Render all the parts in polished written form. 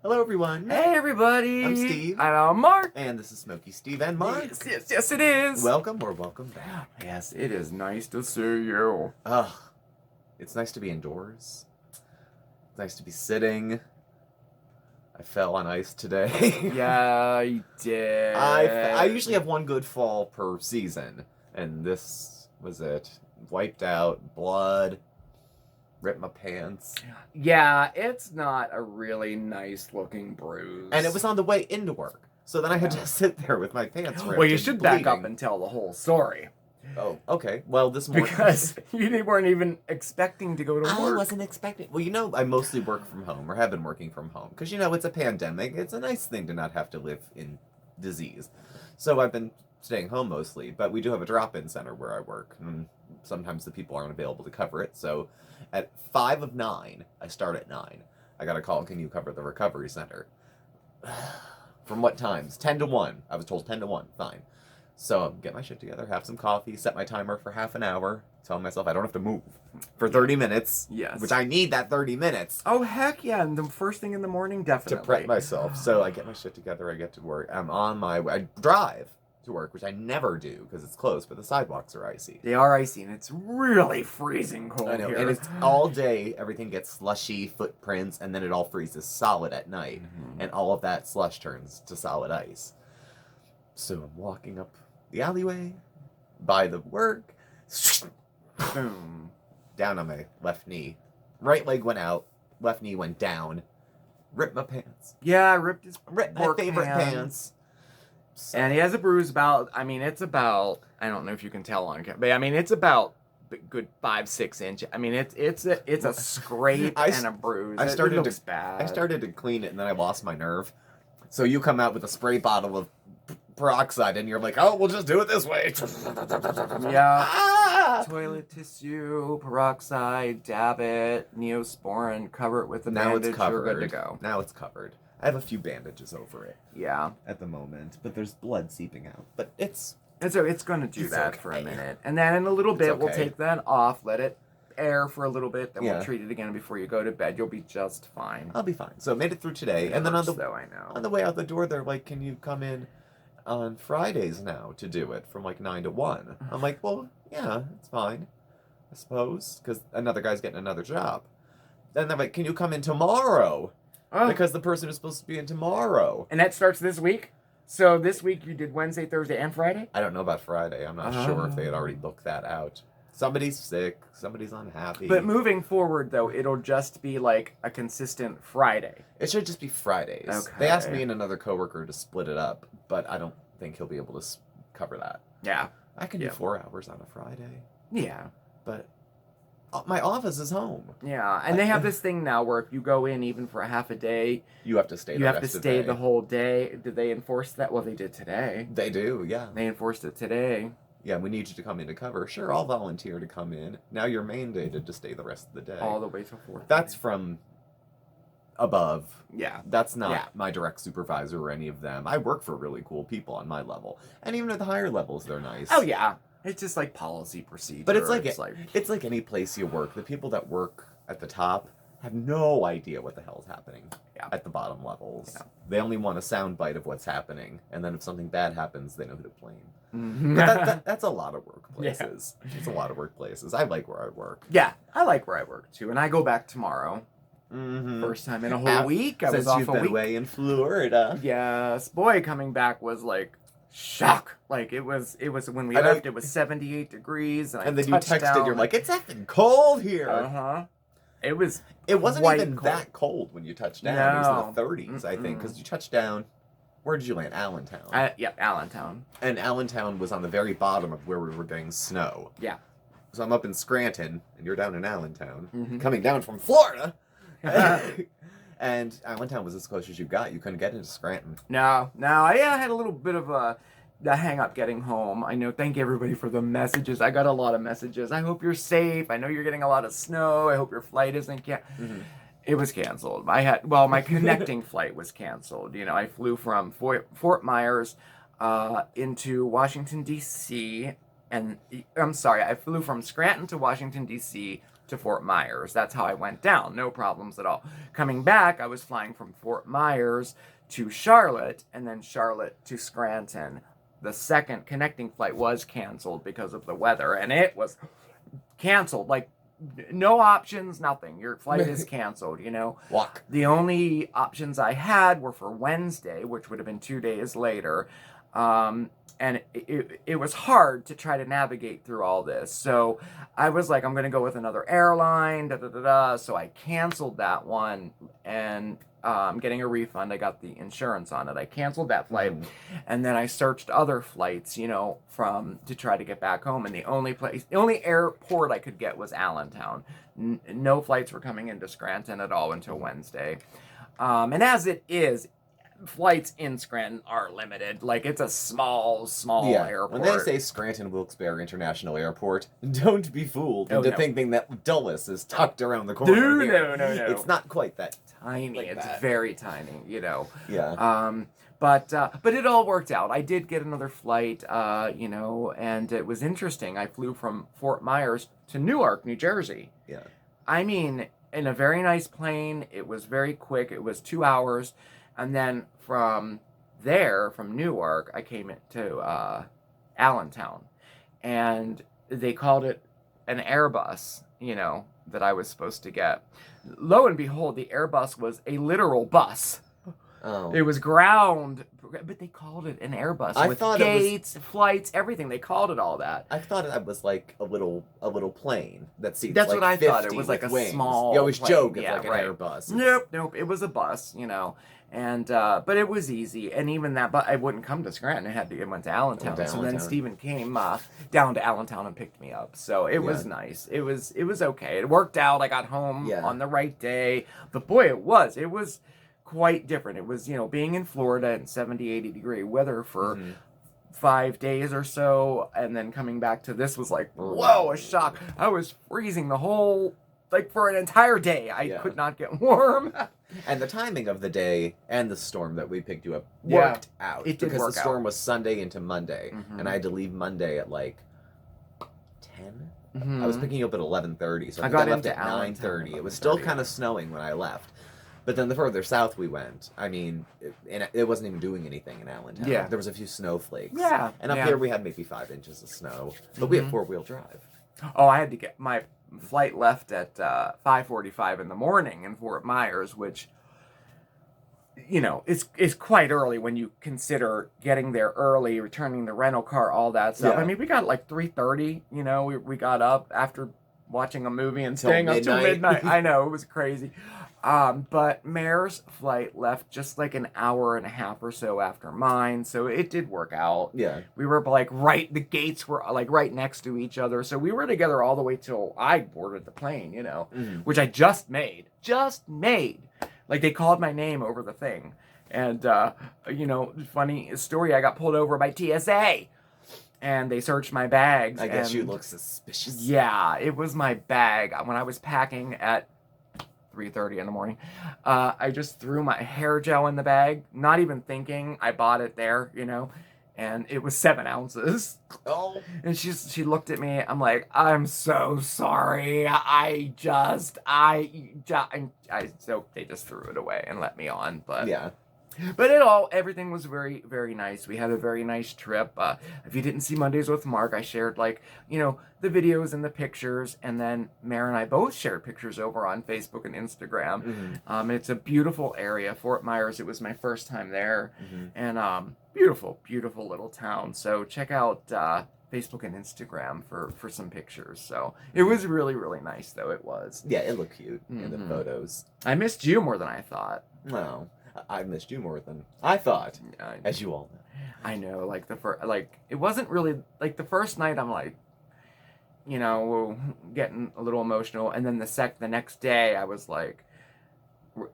Hello, everyone. Hey, everybody. I'm Steve. And I'm Mark. And this is SmokeySteveAndMarc. Yes, it is. Welcome or welcome back. Yes, it is nice to see you. It's nice to be indoors. It's nice to be sitting. I fell on ice today. Yeah, you did. I usually have one good fall per season, and this was it. Wiped out, blood, ripped my pants. Yeah, it's not a really nice looking bruise. And it was on the way into work. So then I had to sit there with my pants ripped. Well, you and should bleeding. back up and tell the whole story. Oh, okay. Well, this morning... Because you weren't even expecting to go to work. I wasn't expecting... Well, you know, I mostly work from home, or have been working from home. Because, you know, it's a pandemic. It's a nice thing to not have to live in disease. So I've been staying home mostly. But we do have a drop-in center where I work. And sometimes the people aren't available to cover it. So at 5 of 9, I start at 9. I got a call, can you cover the recovery center? From what times? 10 to 1. I was told 10 to 1. Fine. So get my shit together, have some coffee, set my timer for half an hour, tell myself I don't have to move for 30 minutes. Yes. Which I need that 30 minutes. Oh, heck yeah. And the first thing in the morning, definitely. To prep myself. So I get my shit together, I get to work. I'm on my way. I drive to work, which I never do because it's close, but the sidewalks are icy. They are icy, and it's really freezing cold I know, here. and it's all day, everything gets slushy, footprints, and then it all freezes solid at night. Mm-hmm. And all of that slush turns to solid ice. So I'm walking up the alleyway, by the work, boom, down on my left knee. Right leg went out, left knee went down, ripped my pants. Yeah, I ripped his Ripped my favorite pants. So, And he has a bruise about, I don't know if you can tell on camera, but I mean, it's about a good 5-6 inches. I mean, it's a scrape and a bruise. It looks bad. I started to clean it and then I lost my nerve. So you come out with a spray bottle of peroxide and you're like, oh, we'll just do it this way. Yeah. Ah! Toilet tissue, peroxide, dab it, Neosporin, cover it with a bandage. It's covered. You're good to go. Now it's covered. I have a few bandages over it. Yeah. At the moment, but there's blood seeping out. But it's going to do that okay. for a minute. And then in a little bit, we'll okay. take that off, let it air for a little bit, then Yeah. we'll treat it again before you go to bed. You'll be just fine. I'll be fine. So I made it through today. It And then hurts, though, I know. on the way out the door, they're like, can you come in on Fridays now to do it from like 9 to 1? I'm like, well, yeah, it's fine, I suppose, because another guy's getting another job. Then they're like, can you come in tomorrow? Oh. Because the person is supposed to be in tomorrow. And that starts this week? So this week you did Wednesday, Thursday, and Friday? I don't know about Friday. I'm not sure if they had already booked that out. Somebody's sick. Somebody's unhappy. But moving forward, though, it'll just be like a consistent Friday. It should just be Fridays. Okay. They asked me and another coworker to split it up, but I don't think he'll be able to cover that. Yeah. I can do 4 hours on a Friday. Yeah. But my office is home. Yeah, and they have this thing now where if you go in even for a half a day, you have to stay the whole day. Did they enforce that? Well, they did today. They do, yeah. They enforced it today. Yeah, we need you to come in to cover. Sure, I'll volunteer to come in. Now you're mandated to stay the rest of the day. All the way till 4. That's from above. Yeah. That's not my direct supervisor or any of them. I work for really cool people on my level. And even at the higher levels, they're nice. Oh, yeah. It's just like policy procedure. But it's like any place you work. The people that work at the top have no idea what the hell's happening at the bottom levels. Yeah. They only want a soundbite of what's happening. And then if something bad happens, they know who to blame. Mm-hmm. But that's a lot of workplaces. Yeah. It's a lot of workplaces. I like where I work. Yeah, I like where I work, too. And I go back tomorrow. Mm-hmm. First time in a whole week. I was off a week. Since you've been away in Florida. Yes. Boy, coming back was like shock. Like it was when we left, it was 78 degrees. And then you texted, you're like, it's effing cold here. Uh-huh. It wasn't even cold. that cold when you touched down. No. It was in the 30s, I think, because you touched down. Where did you land? Allentown. Yeah, Allentown. And Allentown was on the very bottom of where we were getting snow. Yeah. So I'm up in Scranton, and you're down in Allentown, coming down from Florida. And Allentown was as close as you got. You couldn't get into Scranton. No. I had a little bit of a hang up getting home. I know. Thank everybody for the messages. I got a lot of messages. I hope you're safe. I know you're getting a lot of snow. I hope your flight isn't It was canceled. My connecting flight was canceled. You know, I flew from Fort Myers into Washington, D.C. And I'm sorry, I flew from Scranton to Washington, D.C., to Fort Myers. That's how I went down. No problems at all. Coming back, I was flying from Fort Myers to Charlotte, and then Charlotte to Scranton. The second connecting flight was canceled because of the weather, and it was canceled. Like, no options, nothing. Your flight is canceled, you know. Walk. The only options I had were for Wednesday, which would have been 2 days later. And it was hard to try to navigate through all this. So I was like, I'm going to go with another airline, So I canceled that one, and I'm getting a refund. I got the insurance on it. I canceled that flight, and then I searched other flights, you know, to try to get back home. And the only airport I could get was Allentown. No flights were coming into Scranton at all until Wednesday. And as it is, flights in Scranton are limited. Like, it's a small airport. When they say Scranton Wilkes-Barre International Airport, don't be fooled into thinking that Dulles is tucked around the corner. No. It's not quite that tiny. like It's that. very tiny, you know. Yeah. But it all worked out. I did get another flight, you know, and it was interesting. I flew from Fort Myers to Newark, New Jersey. Yeah. I mean, in a very nice plane. It was very quick. It was 2 hours. And then from there, from Newark, I came to Allentown. And they called it an Airbus, you know, that I was supposed to get. Lo and behold, the Airbus was a literal bus. Oh. It was ground, but they called it an Airbus with gates, flights, everything. They called it all that. I thought it was like a little plane that seats. That's like what I 50 thought. It was like a wings. small. You always plane. joke it's Yeah, like an right. Airbus. Nope. It was a bus, you know, and but it was easy. And even that, but I wouldn't come to Scranton. It went to Allentown. So then Stephen came down to Allentown and picked me up. So it was nice. It was okay. It worked out. I got home on the right day. But boy, it was quite different. It was, you know, being in Florida in 70, 80 degree weather for 5 days or so, and then coming back to this was like, whoa, a shock. I was freezing the whole, like, for an entire day. I could not get warm. And the timing of the day and the storm that we picked you up worked out. It did because work the storm out. was Sunday into Monday, and I had to leave Monday at like 10. I was picking you up at 11:30, so I think I left at 9:30. It was still kind of snowing when I left. But then the further south we went, I mean, it wasn't even doing anything in Allentown. Yeah. There was a few snowflakes. Yeah. And up here we had maybe 5 inches of snow. But we have 4-wheel drive. Oh, I had to get my flight left at 5:45 in the morning in Fort Myers, which, you know, is quite early when you consider getting there early, returning the rental car, all that stuff. Yeah. I mean, we got like 3:30, you know, we got up after watching a movie and staying up till midnight. I know, it was crazy. But Mare's flight left just like an hour and a half or so after mine, so it did work out. Yeah. We were like the gates were like right next to each other, so we were together all the way till I boarded the plane, you know, which I just made. Like, they called my name over the thing. And, you know, funny story, I got pulled over by TSA. And they searched my bags. I guess you look suspicious. Yeah, it was my bag. When I was packing at 3:30 in the morning, I just threw my hair gel in the bag, not even thinking. I bought it there, you know, and it was 7 ounces. Oh. And she looked at me. I'm like, I'm so sorry. So they just threw it away and let me on. But Yeah. But everything was very, very nice. We had a very nice trip. If you didn't see Mondays with Mark, I shared, like, you know, the videos and the pictures, and then Mare and I both shared pictures over on Facebook and Instagram. It's a beautiful area. Fort Myers, it was my first time there, and beautiful, beautiful little town. So check out Facebook and Instagram for some pictures. So it was really, really nice, though. It was. Yeah, it looked cute in the photos. I missed you more than I thought. No. I missed you more than I thought, as you all know. I know, like, it wasn't really, like, the first night I'm like, you know, getting a little emotional, and then the next day I was like,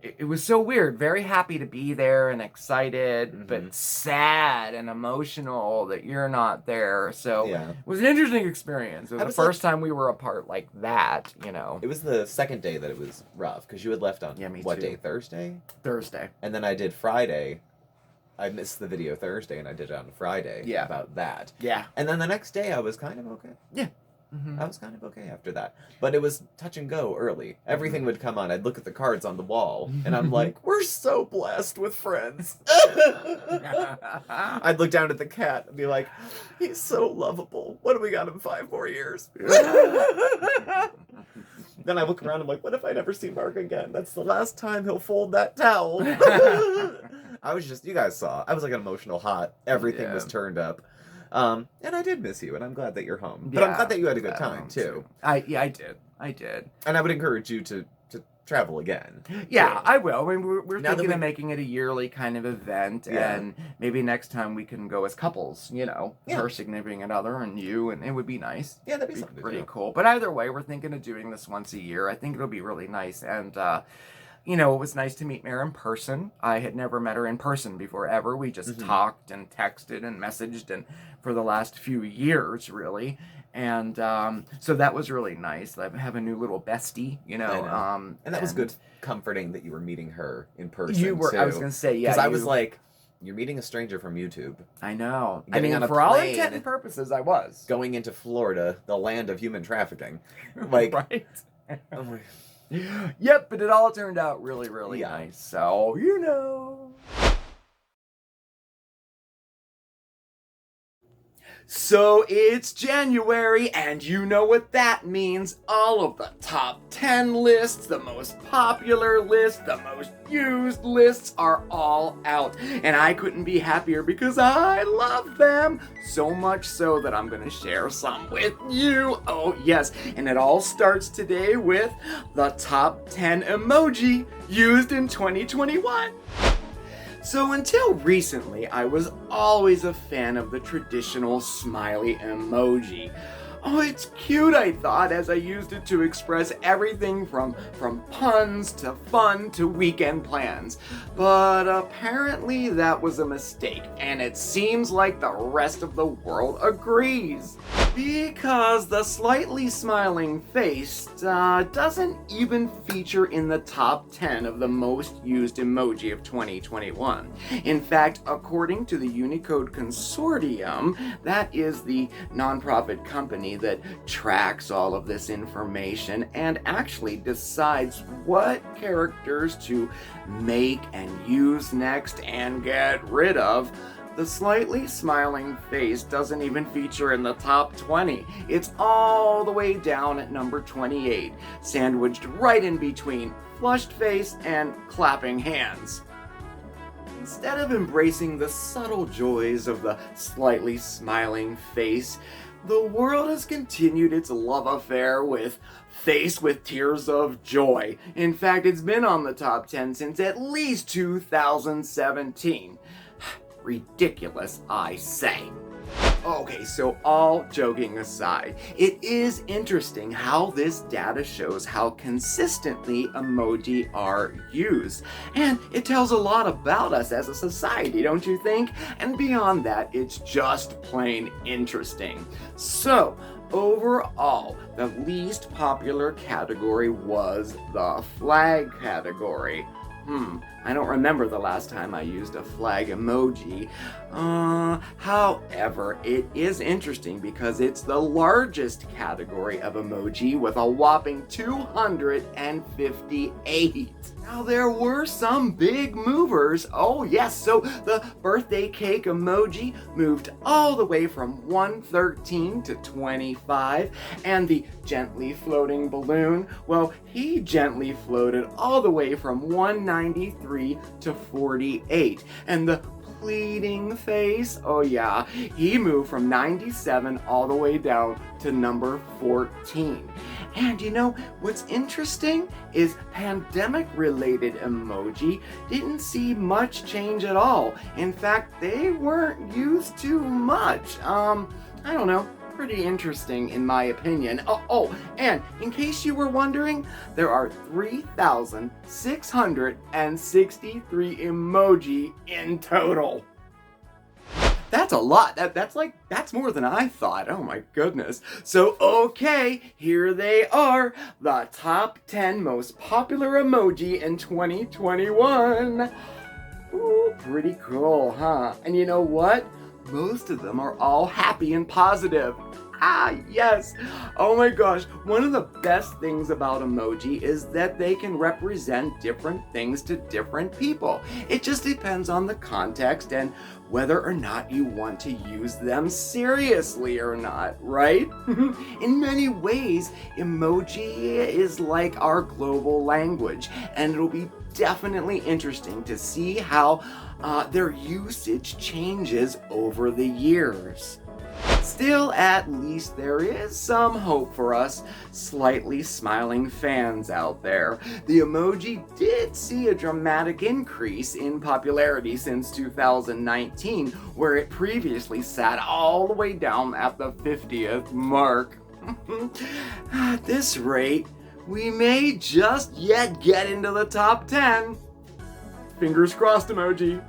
it was so weird, very happy to be there and excited, but sad and emotional that you're not there. So it was an interesting experience. It was the first time we were apart like that, you know. It was the second day that it was rough, because you had left on, what day, Thursday? Thursday. And then I did Friday. I missed the video Thursday, and I did it on Friday about that. Yeah. And then the next day I was kind of okay. Yeah. I was kind of okay after that. But it was touch and go early. Everything would come on. I'd look at the cards on the wall, and I'm like, we're so blessed with friends. I'd look down at the cat and be like, he's so lovable. What have we got in 5 more years? Then I look around and I'm like, what if I never see Mark again? That's the last time he'll fold that towel. I was just, you guys saw, I was like an emotional hot. Everything was turned up. And I did miss you, and I'm glad that you're home. But I'm glad that you had a good time, too. I did. And I would encourage you to travel again. Yeah, I will. I mean, we're thinking of making it a yearly kind of event, and maybe next time we can go as couples, her significant other and you, and it would be nice. Yeah, that'd be something pretty cool. But either way, we're thinking of doing this once a year. I think it'll be really nice, and it was nice to meet Mare in person. I had never met her in person before, ever. We just talked and texted and messaged, and for the last few years, really. And so that was really nice. I have a new little bestie, I know. And that was good, comforting that you were meeting her in person, You were, too. I was going to say, yeah. Because I was like, you're meeting a stranger from YouTube. I know. Getting on a for all plane, intent and purposes, I was. Going into Florida, the land of human trafficking. Like, right. Yep, but it all turned out really, really nice. So, So it's January, and you know what that means. All of the top 10 lists, the most popular lists, the most used lists are all out. And I couldn't be happier because I love them. So much so that I'm going to share some with you. Oh, yes. And it all starts today with the top 10 emoji used in 2021. So until recently, I was always a fan of the traditional smiley emoji. Oh, it's cute, I thought, as I used it to express everything from puns to fun to weekend plans. But apparently that was a mistake, and it seems like the rest of the world agrees. Because the slightly smiling face doesn't even feature in the top 10 of the most used emoji of 2021. In fact, according to the Unicode Consortium, that is the nonprofit company that tracks all of this information and actually decides what characters to make and use next and get rid of, the slightly smiling face doesn't even feature in the top 20. It's all the way down at number 28, sandwiched right in between flushed face and clapping hands. Instead of embracing the subtle joys of the slightly smiling face, the world has continued its love affair with face with tears of joy. In fact, it's been on the top 10 since at least 2017. Ridiculous, I say. Okay, so all joking aside, it is interesting how this data shows how consistently emoji are used. And it tells a lot about us as a society, don't you think? And beyond that, it's just plain interesting. So, overall, the least popular category was the flag category. I don't remember the last time I used a flag emoji. However, it is interesting because it's the largest category of emoji with a whopping 258. Now, there were some big movers. Oh, yes, so the birthday cake emoji moved all the way from 113 to 25, and the gently floating balloon, well, he gently floated all the way from 193 to 48, and the pleading face, oh yeah, he moved from 97 all the way down to number 14. And what's interesting is pandemic-related emoji didn't see much change at all. In fact, they weren't used too much. I don't know. Pretty interesting in my opinion. Oh, and in case you were wondering, there are 3,663 emoji in total. That's a lot. That's more than I thought. Oh my goodness. So, okay, here they are. The top 10 most popular emoji in 2021. Ooh, pretty cool, huh? And you know what? Most of them are all happy and positive. Yes. Oh my gosh. One of the best things about emoji is that they can represent different things to different people. It just depends on the context and whether or not you want to use them seriously or not, right? In many ways, emoji is like our global language, and it'll be definitely interesting to see how their usage changes over the years. Still, at least there is some hope for us slightly smiling fans out there. The emoji did see a dramatic increase in popularity since 2019, where it previously sat all the way down at the 50th mark. At this rate, we may just yet get into the top 10. Fingers crossed emoji.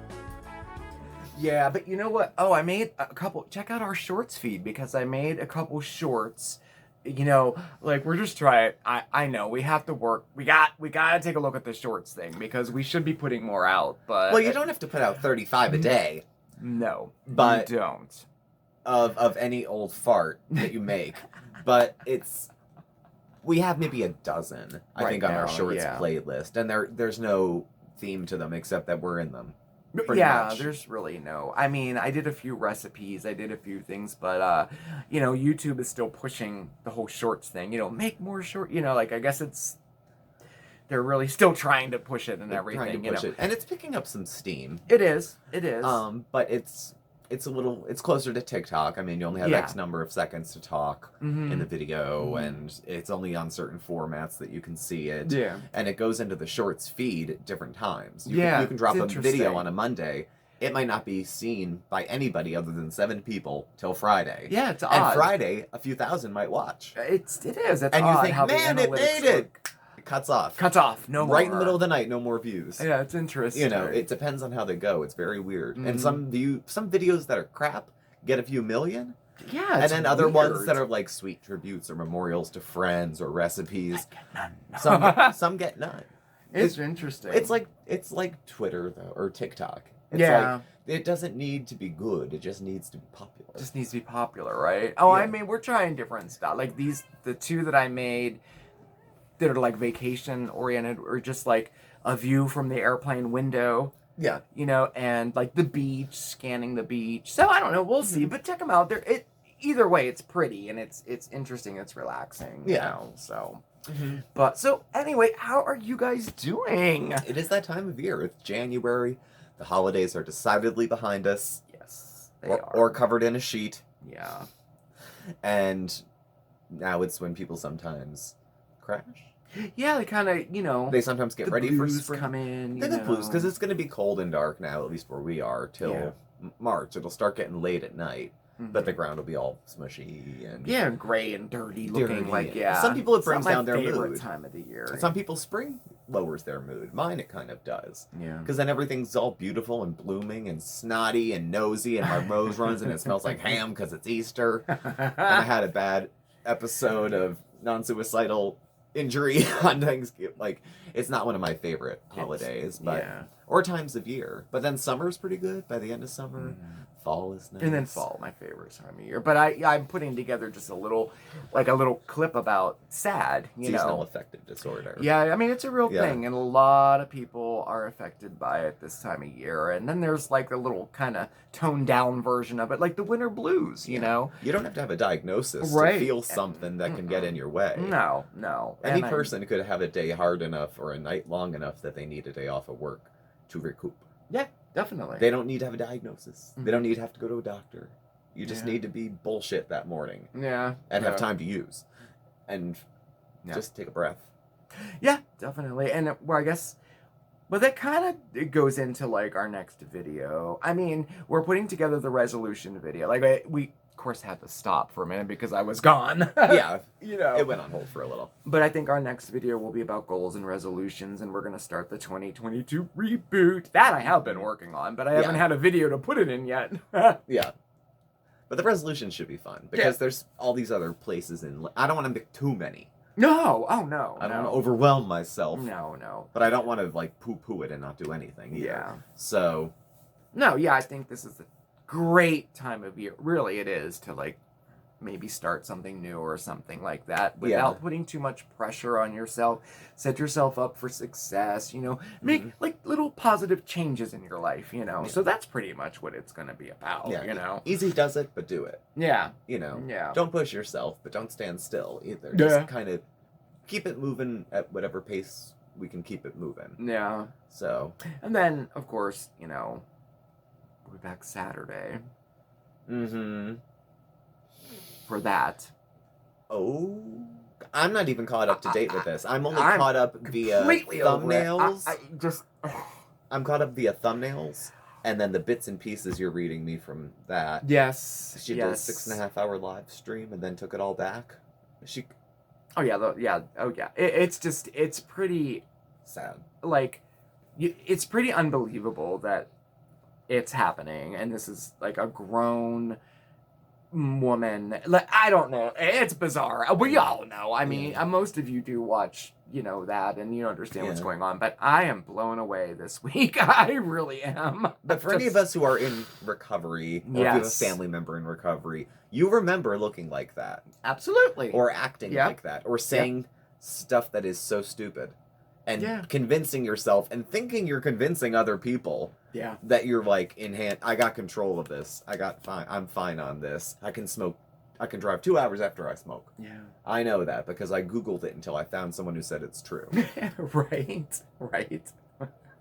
Yeah, but you know what? Oh, I made a couple. Check out our shorts feed because I made a couple shorts. You know, like we're just trying. I know we have to work. We gotta take a look at the shorts thing because we should be putting more out. But Well, you don't have to put out 35 a day. No, but you don't. Of any old fart that you make, but we have maybe a dozen. I Right think on our now, shorts yeah. playlist, and there's no theme to them except that we're in them. Pretty Yeah, much. there's really no. I mean, I did a few recipes, I did a few things, but you know, YouTube is still pushing the whole shorts thing. You know, make more short. You know, like I guess they're really still trying to push it and everything. Trying to push it, and it's picking up some steam. It is. It is. But it's closer to TikTok. I mean, you only have Yeah. X number of seconds to talk in the video, Mhm. and it's only on certain formats that you can see it. Yeah. And it goes into the shorts feed at different times. Yeah, You can drop it's a video interesting. on a Monday. It might not be seen by anybody other than 7 people till Friday. Yeah, it's And odd. Friday, a few thousand might watch. It is. It's And you odd think, how the man, it analytics made it. work. It cuts off. Cuts off. No more. Right in the middle of the night, no more views. Yeah, it's interesting. You know, it depends on how they go. It's very weird. And Mhm. some videos that are crap get a few million. Yeah, And it's then other weird. ones that are like sweet tributes or memorials to friends or recipes. None. Some get none. It's interesting. It's like Twitter though, or TikTok. It's Yeah. like it doesn't need to be good. It just needs to be popular. Just needs to be popular, right? Oh, I Yeah. mean, we're trying different stuff. Like the two that I made that are like vacation oriented, or just like a view from the airplane window, Yeah. you know, and like the beach, scanning the beach. So I don't know, we'll see. But check them out. Either way, it's pretty and it's interesting. It's relaxing. You Yeah. know, so. But so anyway, how are you guys doing? It is that time of year. It's January. The holidays are decidedly behind us, Yes, they or covered in a sheet. Yeah. And now it's when people sometimes crash. Yeah, they kind of, you know, They sometimes get the ready for blues spring. come in. They you get blues know. because it's going to be cold and dark now, at least where we are, till Yeah. March. It'll start getting late at night, but the Mhm. ground will be all smushy and Yeah, gray and dirty looking, Dirty. like, yeah. Some people it It's not brings my down their favorite mood. time of the year. Some people spring lowers their mood. Mine it kind of does. Yeah. Because then everything's all beautiful and blooming and snotty and nosy, and my nose runs and it smells like ham because it's Easter. And I had a bad episode of non-suicidal injury on Thanksgiving. Like, it's not one of my favorite holidays, but yeah. or times of year. But then summer's pretty good. By the end of summer, fall is nice. And then fall, my favorite time of year. But I'm putting together just a little clip about SAD, you Seasonal know. affective disorder. Yeah, I mean, it's a real Yeah. thing, and a lot of people are affected by it this time of year. And then there's like a little kind of toned down version of it, like the winter blues, you know? You don't have to have a diagnosis Right. to feel something that can get in your way. No. Any And person could have a day hard enough or a night long enough that they need a day off of work to recoup. Yeah, definitely. They don't need to have a diagnosis. Mhm. They don't need to have to go to a doctor. You just Yeah. need to be bullshit that morning Yeah. and yeah. have time to use. And Yeah. just take a breath. Yeah, definitely. And well, I guess, but that kind of it goes into like our next video. I mean, we're putting together the resolution video. Like we of course had to stop for a minute because I was gone. Yeah, you know. it went on hold for a little. But I think our next video will be about goals and resolutions, and we're gonna start the 2022 reboot. That I have been working on, but I haven't Yeah. had a video to put it in yet. Yeah. But the resolution should be fun because there's all these other places in. I don't want to make too many. No, oh no, I don't no. want to overwhelm myself. No. But I don't want to like poo-poo it and not do anything either. Yeah. So No, yeah, I think this is a great time of year. Really, it is to like maybe start something new or something like that without putting too much pressure on yourself. Set yourself up for success, make like little positive changes in your life, So that's pretty much what it's going to be about, Easy does it, but do it. Yeah. Don't push yourself, but don't stand still either. Just kind of keep it moving at whatever pace we can keep it moving. Yeah. So. And then, of course, we'll be back Saturday. Mm-hmm. For that. Oh, I'm not even caught up to date with this. I'm only caught up via thumbnails. I'm caught up via thumbnails, and then the bits and pieces you're reading me from that. Yes. She did a 6.5 hour live stream and then took it all back. Oh yeah. It's pretty sad. Like, it's pretty unbelievable that it's happening, and this is like a grown woman. Like, I don't know, it's bizarre. We all know. I mean, most of you do watch that, and you understand what's going on, but I am blown away this week. I really am. But for any of us who are in recovery, or if you have a family member in recovery, you remember looking like that. Absolutely. Or acting like that, or saying stuff that is so stupid, and convincing yourself and thinking you're convincing other people that you're like, in hand, I got control of this. I'm fine on this. I can smoke. I can drive 2 hours after I smoke. Yeah. I know that because I Googled it until I found someone who said it's true. Right.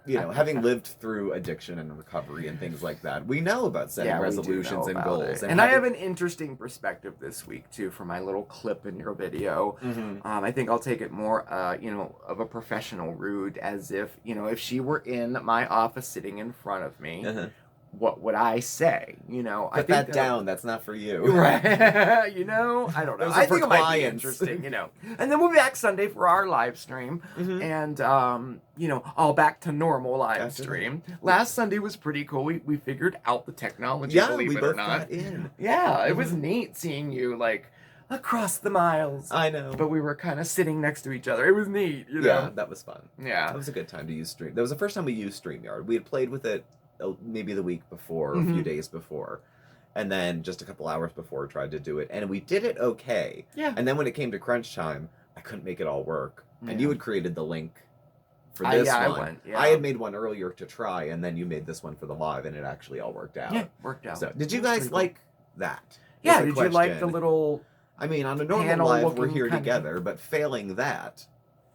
Having lived through addiction and recovery and things like that, we know about setting resolutions and goals. And I have an interesting perspective this week, too, for my little clip in your video. Mm-hmm. I think I'll take it more, of a professional route, as if, if she were in my office sitting in front of me, what would I say? Put that down. That's not for you. Right. I don't know. I think it might be interesting, And then we'll be back Sunday for our live stream. Mm-hmm. And, all back to normal live stream. Last Sunday was pretty cool. We figured out the technology, believe it or not. Yeah, it was neat seeing you, like, across the miles. I know. But we were kind of sitting next to each other. It was neat, Yeah, that was fun. Yeah. That was a good time to use Stream. That was the first time we used StreamYard. We had played with it maybe the week before, a few days before, and then just a couple hours before tried to do it, and we did it okay. Yeah. And then when it came to crunch time, I couldn't make it all work. Yeah. And you had created the link for this one. I had made one earlier to try, and then you made this one for the live, and it actually all worked out. Yeah, worked out. So, did you guys like that? Yeah, did you like the little... I mean, on a normal live, we're here together, but failing that,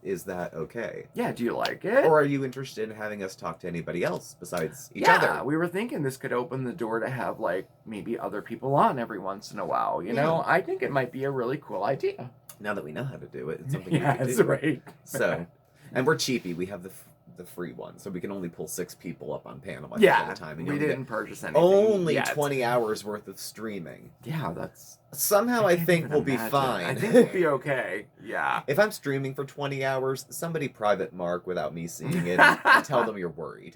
is that okay? Yeah, do you like it? Or are you interested in having us talk to anybody else besides each other? Yeah, we were thinking this could open the door to have, like, maybe other people on every once in a while, you know? I think it might be a really cool idea. Now that we know how to do it, it's something we can do. Right. So, and we're cheapy. We have the free one, so we can only pull 6 people up on panel at the time. And we didn't purchase anything only yet. 20 hours worth of streaming. Yeah, that's... Somehow I think we'll be fine. I think we'll be okay. Yeah. If I'm streaming for 20 hours, somebody private Mark without me seeing it and tell them you're worried.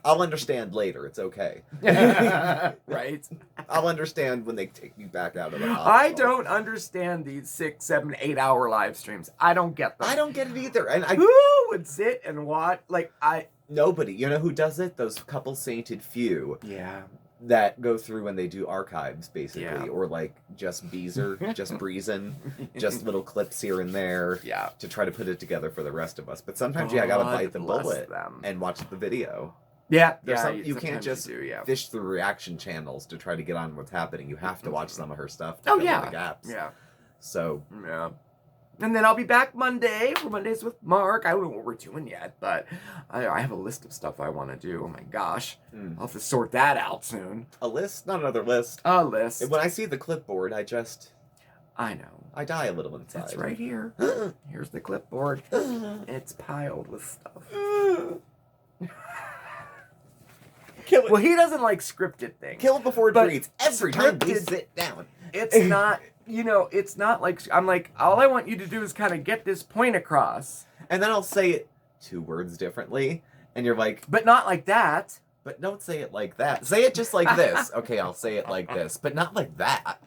I'll understand later. It's okay. Right? I'll understand when they take me back out of the hospital. I don't understand these 6, 7, 8 hour live streams. I don't get them. I don't get it either. And who would sit and watch? Nobody. You know who does it? Those couple sainted few. Yeah. That go through when they do archives, basically, or like just Beezer, just breezing, just little clips here and there, to try to put it together for the rest of us. But sometimes I gotta bite the bullet and watch the video. Yeah, you can't just fish through reaction channels to try to get on what's happening. You have to watch some of her stuff to fill in the gaps. Yeah. So and then I'll be back Monday for Mondays with Mark. I don't know what we're doing yet, but I have a list of stuff I want to do. Oh my gosh. I'll have to sort that out soon. A list? Not another list. A list. When I see the clipboard, I know. I die a little inside. It's right here. Here's the clipboard. It's piled with stuff. Kill it. Well, he doesn't like scripted things. Kill it before it breathes. Every time we sit down. It's not... it's not like, I'm like, all I want you to do is kind of get this point across. And then I'll say it 2 words differently, and you're like... But not like that. But don't say it like that. Say it just like this. Okay, I'll say it like this, but not like that.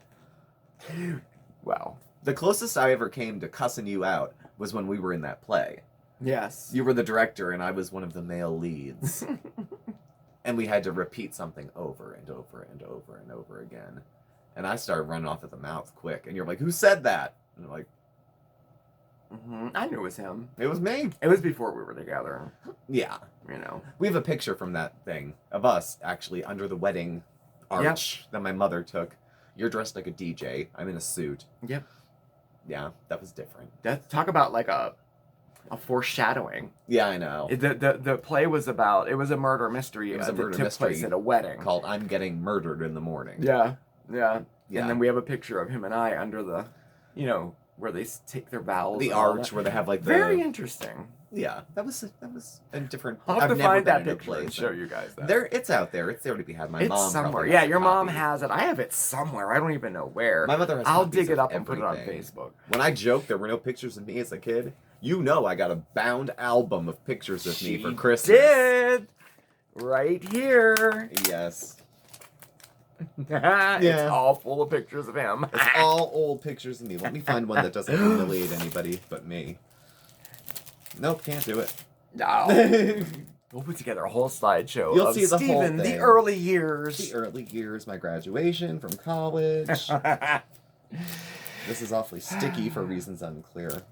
Well. The closest I ever came to cussing you out was when we were in that play. Yes. You were the director, and I was one of the male leads. And we had to repeat something over and over and over and over again. And I started running off at the mouth quick. And you're like, who said that? And I'm like, I knew it was him. it was me. It was before we were together. Yeah. You know. We have a picture from that thing of us actually under the wedding arch that my mother took. You're dressed like a DJ. I'm in a suit. Yep. Yeah, that was different. Talk about like a foreshadowing. Yeah, I know. The play was about, it was a murder mystery. It was a murder that took mystery place at a wedding. Called I'm Getting Murdered in the Morning. Yeah. Yeah. And then we have a picture of him and I under the, you know, where they take their vows. The and all arch that. where they have like the... Very interesting. Yeah, that was a different... I'll have I've to never find been that in a picture and place. show you guys that. It's out there. It's there to be had. My It's mom somewhere. probably Yeah, has a your mom copy. has it. I have it somewhere. I don't even know where. My mother has I'll copies dig it of up and put it on everything. Facebook. When I joke there were no pictures of me as a kid, you know I got a bound album of pictures of me for Christmas. Did right here. Yes. It's all full of pictures of him. It's all old pictures of me. Let me find one that doesn't humiliate anybody but me. Nope, can't do it. No. We'll put together a whole slideshow You'll of see the whole Steven, the thing. early years. The early years, my graduation from college. This is awfully sticky for reasons unclear.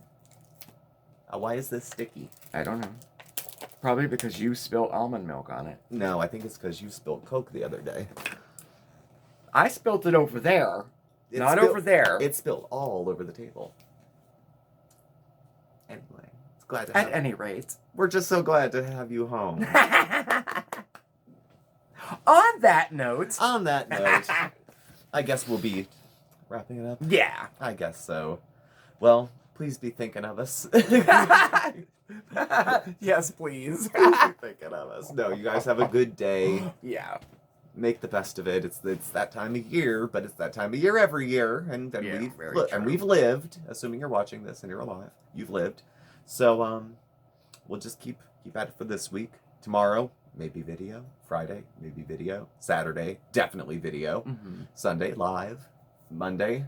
Why is this sticky? I don't know. Probably because you spilled almond milk on it. No, I think it's because you spilled Coke the other day. I spilled it over there. It Not spilled- over there. It spilled all over the table. Anyway, it's glad to At have any rate. We're just so glad to have you home. On that note. On that note, I guess we'll be wrapping it up. Yeah. I guess so. Well, please be thinking of us. Yes, please. Please be thinking of us. No, you guys have a good day. Yeah. Make the best of it. It's that time of year, but it's that time of year every year, and Yeah, we've very true. we've lived. Assuming you're watching this and you're alive, you've lived. So we'll just keep at it for this week. Tomorrow, maybe video. Friday, maybe video. Saturday, definitely video. Mm-hmm. Sunday, live. Monday,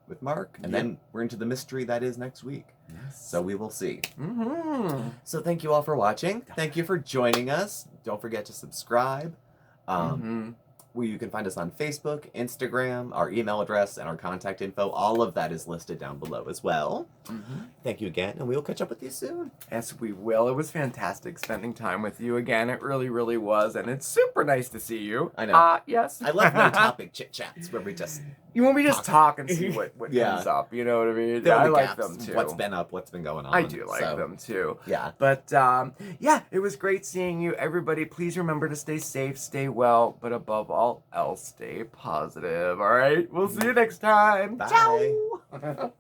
with Mark, and then we're into the mystery that is next week. Yes. So we will see. Mm-hmm. So thank you all for watching. Thank you for joining us. Don't forget to subscribe. Where you can find us on Facebook, Instagram, our email address, and our contact info. All of that is listed down below as well. Thank you again, and we will catch up with you soon. Yes, we will. It was fantastic spending time with you again. It really, really was, and it's super nice to see you. I know. Yes. I love no topic chit chats where we just You want me to just talk and see what Yeah. comes up? You know what I mean? fill I the like gaps. them too. What's been up? What's been going on? I do like So, them too. Yeah. But yeah, it was great seeing you. Everybody, please remember to stay safe, stay well, but above all else, stay positive. All right? We'll see you next time. Bye. Ciao.